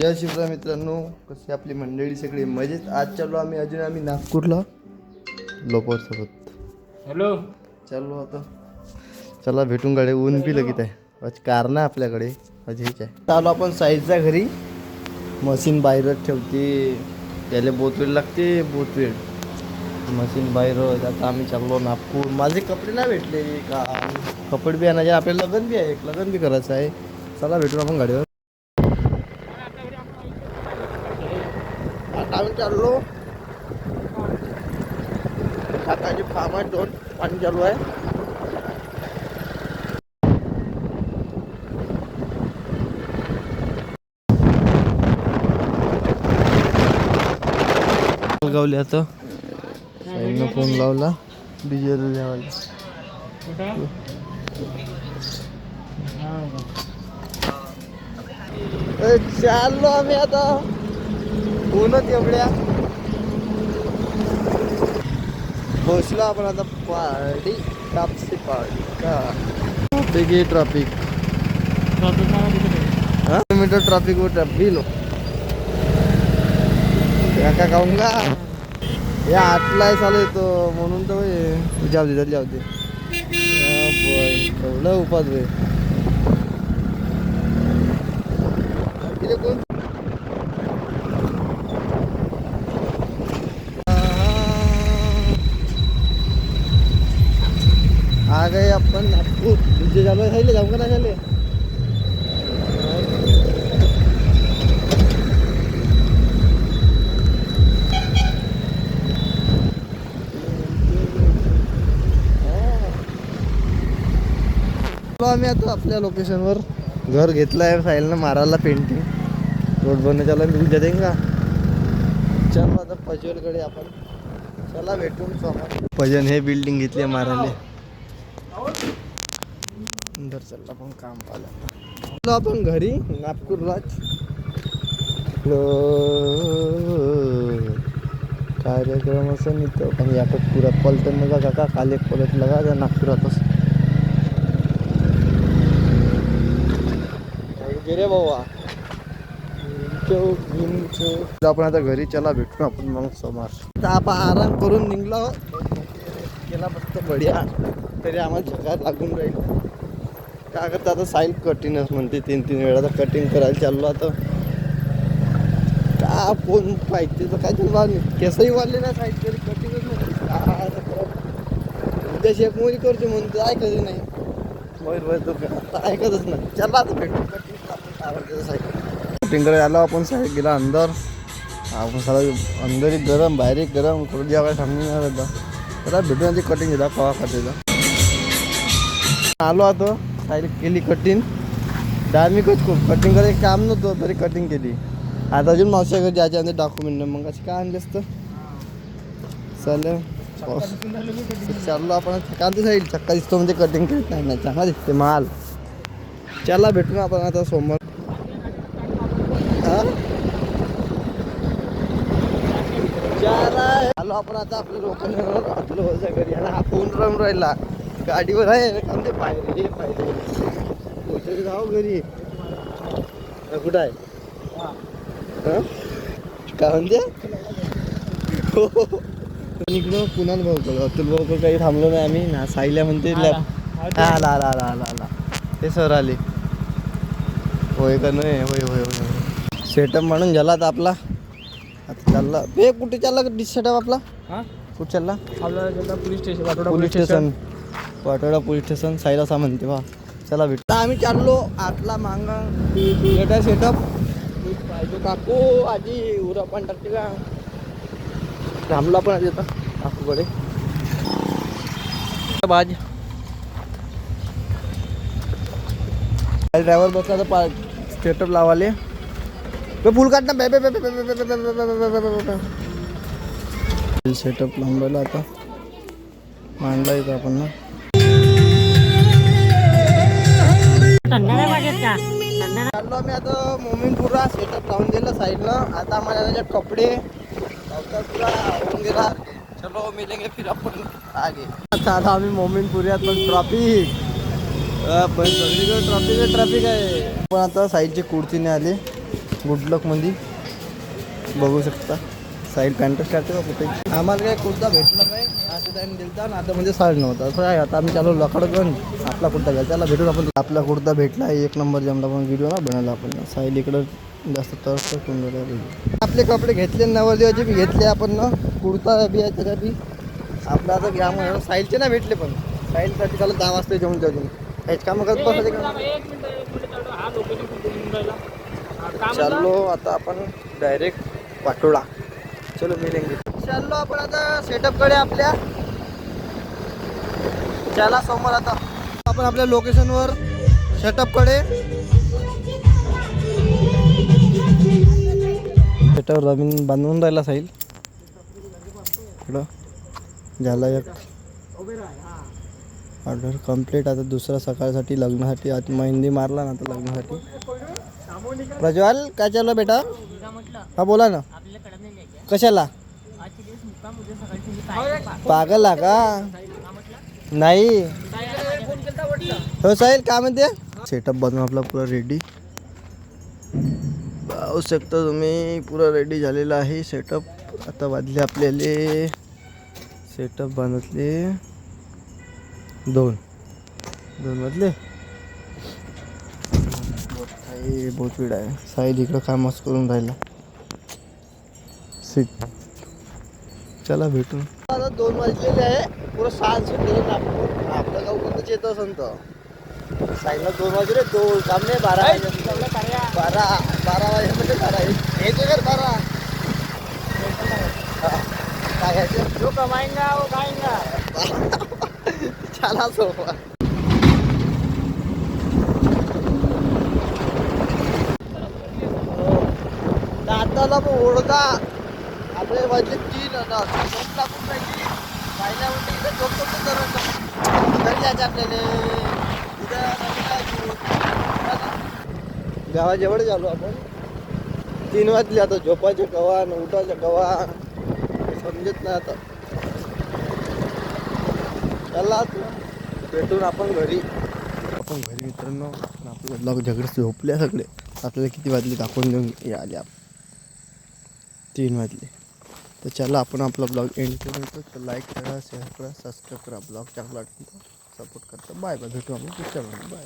जय शिवराय मित्रांनो, कशी आपली मंडळी सगळी मजेत. आज चाललो आम्ही नागपूरला लोपोत्सवात. हॅलो, चाललो आता. चला भेटून गाडी. ऊन बी लगीत आहे. आज कारण आहे आपल्याकडे. आज हेच आहे. चालू आपण साईजच्या घरी. मशीन बाहेरच ठेवते. त्याला बहुत वेळ लागते. बहुत वेळ मशीन बाहेर. आता आम्ही चाललो नागपूर. माझे कपडे नाही भेटले का. कपडे बी आणायचे. आपल्याला लग्न बी आहे. एक लग्न बी करायचं आहे. चला भेटून आपण गाडीवर. आम्ही चाललो काकाची फार्म आहे. दोन पाणी चालू आहे. गावले आता साईडनं फोन लावला डिझेल द्यावायला. चाललो आम्ही आता. ऊनच एवढ्या पोचलो आपण आता. पार्टी कापसी पार्टी का ट्रॅफिक मीटर ट्रॅफिक वर ट्रॅफिक लो का खाऊंगा हे आटलाय चालू येतो म्हणून तर जाऊ दे एवढं उपास वे कोण आ गए अपन नागपूर. तुझे चालू आहे जाऊ का नाही झाले. आम्ही आता आपल्या लोकेशनवर घर घेतलं आहे. साईलनं मारायला पेंटिंग रोड बनवायला मी उद्या देईन का. चलो आता पजलकडे आपण. चला भेटून समोर. पजन हे बिल्डिंग घेतली आहे मारायला. अंदर चालला पण काम पाहिलं आपण घरी नागपूरलाच. कार्यक्रम असं नाही तर पण याटक पुरा पलटन नका काका. काल एक पलट लगा त्या नागपुरातच रे बाबा. आपण आता घरी. चला भेटू आपण मग समोर. आपण आराम करून निघलो केला मस्त बढिया. तरी आम्हाला झकात लागून राहील. काय करता आता. साईल कटिंगच म्हणते. 3 वेळा तर कटिंग करायला चाललो आता. का फोन पाहिजे तर काय चालू केसही वाढले ना साईड तरी कटिंगच म्हणते. उद्या शेकमोरी करते म्हणते. ऐकत नाही मयूर तो आता ऐकतच नाही. चला आता भेटू कटिंग साईड. कटिंग करायला आलो आपण. साईड गेला अंदर. आपण सगळं अंदर गरम बाहेर गरम करून द्या काय सांगणार आता. चला भेटून ती कटिंग घेता कवा खातेला. आलो आता. साईड केली कटिंग. डायमिकच खूप कटिंग करायचं काम नव्हतं तरी कटिंग केली. आता अजून मावशी ज्याच्या अंदर डॉक्युमेंट मग अशी काय आणले असतं. चालेल चाललो आपण. कांती साईड चक्का दिसतो म्हणजे कटिंग करत नाही. चांगला दिसते माल. चला भेटून आपण आता सोमवार. आलो आपण आता आपल्या लोकांवर. आपलं घरी आणि हा फोन राहून राहिला गाडीवर आहे. कांते पायरे पायरे जाऊ घरी. कुठं आहे काय म्हणते. हो इकडं कुणाल भाऊकडं अतुल भाऊकडं काही थांबलो नाही आम्ही ना. साईला म्हणते आला ते सर आले. होय का नाही. होय होय होय. सेटअप म्हणून झाला आता आपला. आता चालला बे. कुठे चालला सेटअप आपला. कुठे चालला. Police station. Patoda police station. साईला असा म्हणते वा. चला भेट. आम्ही चाललो आतला मांगा बेटा सेटअप पाहिजे. काकू आजी उरा पण टाकते का. थांबला पण आधी आता काकूकडे. भाजी ड्रायव्हर बसला तर सेटअप लावाले. फुल काढ ना. सेटअप लांबला आता मांडला येतो आपण ना. चाललो आम्ही आता मोमीनपुरा. सेटअप लावून दिलं साईडनं. आता आम्हाला त्याच्यात कपडे पुरा होऊन गेला. चलो मिलेंगे फिर आपण आगे. आता आम्ही मोमीनपुऱ्यात पण ट्रॉफिक पण सगळीकडे ट्रॅफिक आहे. पण आता साईडची कुर्तीने आली. गुड लक मध्ये बघू शकता. साईल पॅन्टच काढते का कुठे. आम्हाला काय कुर्ता भेटला नाही असं टाईम दिलता ना, आता म्हणजे 9:30 असं आहे. आता आम्ही चालू लकडगंज आपला कुर्ता घ्या, त्याला भेटून आपण. आपला कुर्ता भेटला आहे, 1 नंबर जमला. पण व्हिडिओ ना बनवला आपण. साईल इकडं जास्त तर आपले कपडे घेतले नवरदेवाचे बी घेतले आपण ना. कुर्ता बी आहे त्याच्या बी आपला. आता घ्या म्हणून साईलचे नाही भेटले, पण साईलसाठी त्याला 10 वाजता जेवण जाऊन हेच कामं करत बसायचे का. चाललो आता आपण डायरेक्ट पाटोळा. चलो मिलेंगे. चाललो आपण आता सेटअपकडे आपल्या. चला समोर आता आपण आपल्या लोकेशनवर सेटअपकडे. सेटअप रवीन बांधून राहिला साईल इकडं. झाला एक ऑर्डर कंप्लीट. आता दुसरा सकाळसाठी लग्नासाठी. आज मेहंदी मारला ना आता लग्नासाठी. प्रज्वल काय चाललं बेटा. हा बोला ना. कशाला पागल आहे का. नाही हो साहिल काय म्हणते. सेटअप बनवून आपला पुरा रेडी पाहू शकता तुम्ही. पुरा रेडी झालेला आहे सेटअप. आता वाजले आपल्याला सेटअप बनवले 2 वाजले. बहुत वेळ आहे. साहिल इकडं कामच करून राहिला. सीट चला भेटून. आता 2 वाजलेले आहे. पुरं 6 सुटलेलं ना आपलं गाव कोणतंच येतं असं तर. साईडला 2 वाजले. 2 काम नाही 12 वाजेमध्ये 12 एक घर 12 काय घ्यायचं. जो कमाएंगा वो खाएंगा. चला सोपा. दाताला पण ओळखा आपले वाजले 3 झोप लागून राहिली. पाहिल्या म्हणजे इथं झोप घरी जायचं आपल्याला. गावाजवळ झालो आपण. 3 वाजले. आता झोपायचे कवा न उठायचे कवा समजत नाही आता. चला भेटून आपण घरी. मित्रांनो आपलं ब्लॉग झगडे झोपले सगळे. आपल्याला किती वाजले दाखवून देऊन आले. 3 वाजले. तर चला आपण आपला ब्लॉग एंड करून येतो. तर लाईक करा, शेअर करा, सबस्क्राईब करा. ब्लॉग चांगला वाटतो सपोर्ट करता. Bye bye. भेटू आपण पुढच्या ब्लॉग. बाय.